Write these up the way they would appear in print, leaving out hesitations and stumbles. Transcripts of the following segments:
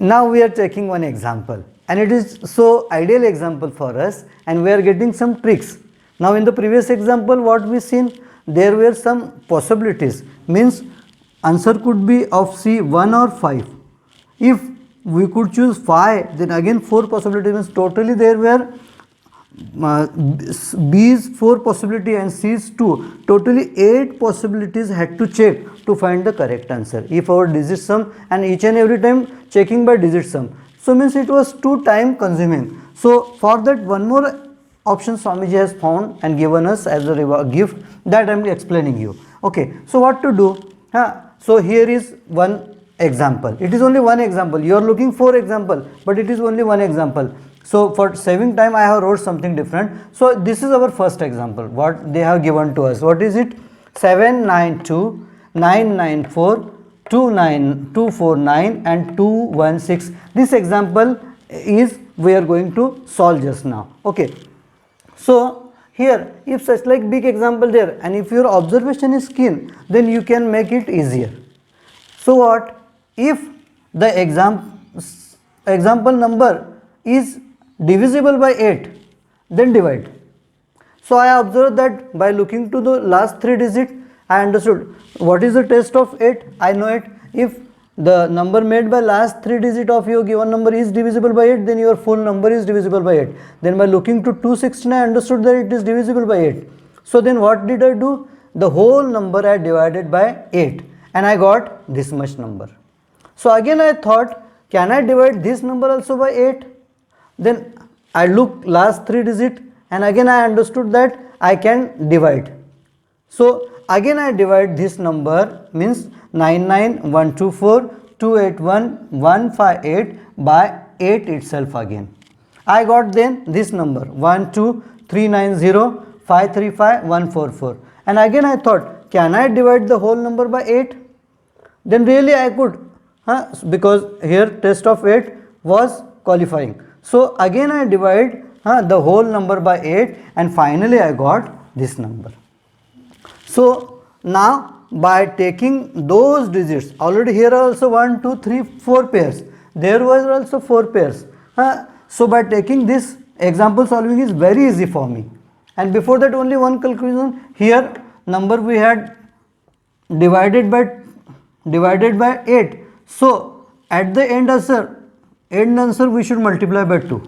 now we are taking one example, and it is so ideal example for us, and we are getting some tricks. Now in the previous example what we seen, there were some possibilities, means answer could be of C 1 or 5. If we could choose 5, then again 4 possibilities, means totally there were B's 4 possibility and C's 2, totally 8 possibilities had to check to find the correct answer if our digit sum, and each and every time checking by digit sum. So means it was too time consuming. So for that one more option Swamiji has found and given us as a gift, that I am explaining you. Okay, so what to do? So here is one example. It is only one example. You are looking for example, but it is only one example. So for saving time I have wrote something different. So this is our first example, what they have given to us. What is it? 792 994 249 and 216. This example is we are going to solve just now. Okay, so here if such like big example there, and if your observation is keen, then you can make it easier. So what if the example number is divisible by 8, then divide. So I observed that by looking to the last 3 digits, I understood what is the test of 8. I know it. If the number made by last 3 digits of your given number is divisible by 8, then your full number is divisible by 8. Then by looking to 216, I understood that it is divisible by 8. So then what did I do? The whole number I divided by 8, and I got this much number. So again I thought, can I divide this number also by 8? Then I look last 3 digits, and again I understood that I can divide. So again I divide this number, means 99124 281 158 by 8 itself again. I got then this number 12390 535 144, and again I thought, can I divide the whole number by 8? Then really I could, because here test of 8 was qualifying. So again I divide the whole number by 8, and finally I got this number. So now by taking those digits, already here are also 1 2 3 4 pairs, there was also 4 pairs. So by taking this example solving is very easy for me. And before that only one conclusion, here number we had divided by 8. So at the end answer we should multiply by 2.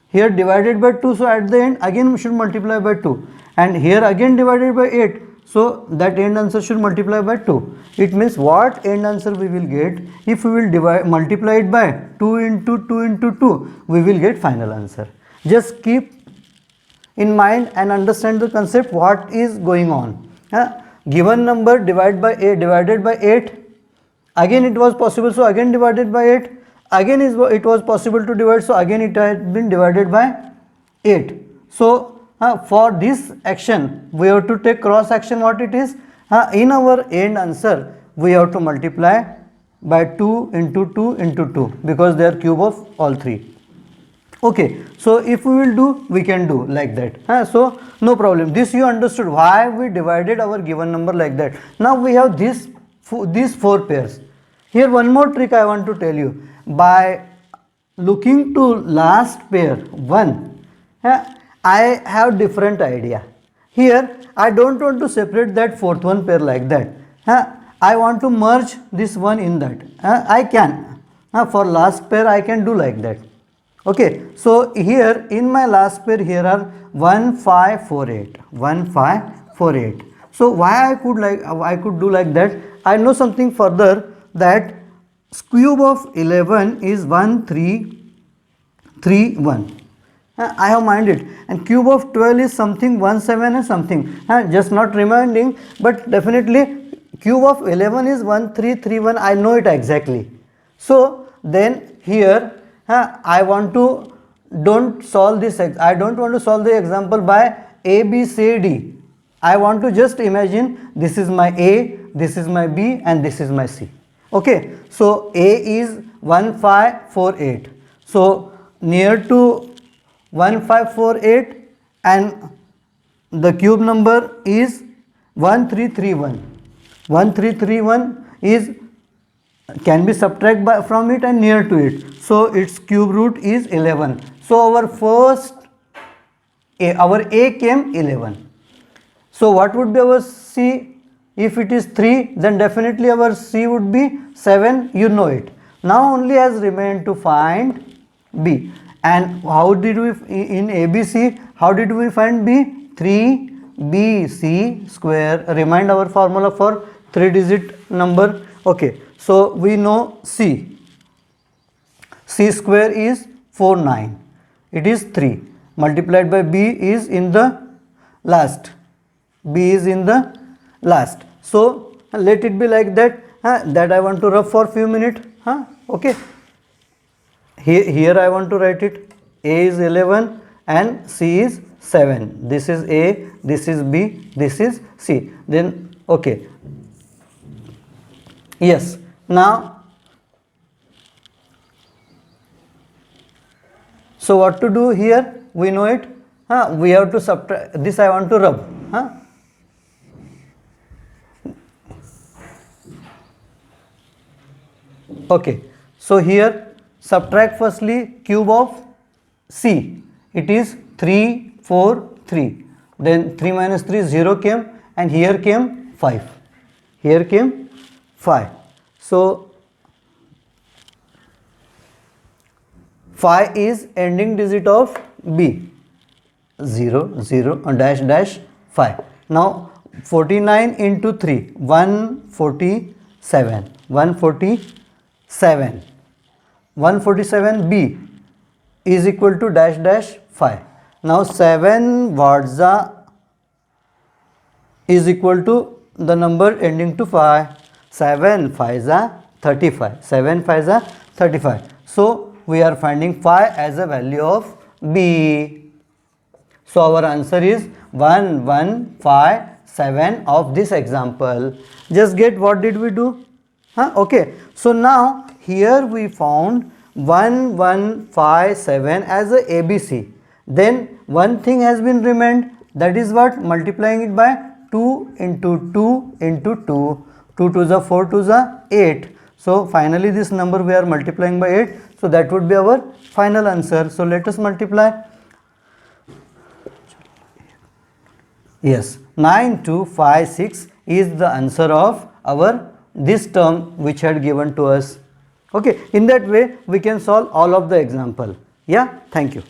Here divided by 2, so at the end again we should multiply by 2, and here again divided by 8, so that end answer should multiply by 2. It means what end answer we will get, if we will multiply it by 2 into 2 into 2, we will get final answer. Just keep in mind and understand the concept what is going on. Given number divided by 8, again it was possible, so again divided by 8, again it was possible to divide, so again it had been divided by 8. So for this action we have to take cross action. What it is, in our end answer we have to multiply by 2 into 2 into 2, because they are cube of all 3. Okay, so if we will do, we can do like that. So no problem. This you understood why we divided our given number like that. Now we have these 4 pairs. Here one more trick I want to tell you. By looking to last pair 1, I have different idea. Here I don't want to separate that 4th one pair like that. I want to merge this one in that. I can. For last pair I can do like that. Okay, so here in my last pair here are 1548, 1548. So why I could do like that? I know something further, that cube of 11 is 1331. I have minded, and cube of 12 is something 17 and something. Just not reminding, but definitely cube of 11 is 1331. I know it exactly. So then here I want to don't solve this. I don't want to solve the example by A, B, C, D. I want to just imagine this is my A, this is my B, and this is my C. Okay, so A is 1548. So near to 1548, and the cube number is 1331. 1331 is can be subtract from it and near to it. So its cube root is 11. So our first our A came 11. So what would be our C? If it is 3, then definitely our C would be 7, you know it. Now only has remained to find B. And how did we, in ABC, how did we find B? 3BC square. Remind our formula for 3-digit number. Okay, so we know C. C square is 49. It is 3. Multiplied by B is in the last. B is in the last. So let it be like that. That I want to rub for few minutes. Okay. Here I want to write it. A is 11 and C is 7. This is A, this is B, this is C. Then okay. Yes. Now, so what to do here? We know it. We have to subtract. This I want to rub. Okay. So here subtract firstly cube of C. It is 3, 4, 3. Then 3 minus 3 0 came, and here came 5. Here came 5. So 5 is ending digit of B. 0, 0, dash, dash, 5. Now 49 into 3, 147. 147. 147B is equal to dash, dash, 5. Now 7 Vatza is equal to the number ending to 5. 7 5 35. 7 5 35. So we are finding 5 as a value of B. So our answer is 1157 of this example. Just get what did we do? Okay. So now here we found 1157 as a ABC. Then one thing has been remained, that is what? Multiplying it by 2 into 2 into 2. 2 to the 4 to the 8. So finally this number we are multiplying by 8. So that would be our final answer. So let us multiply. Yes, 9256 is the answer of our this term which had given to us. Okay, in that way we can solve all of the example. Yeah, thank you.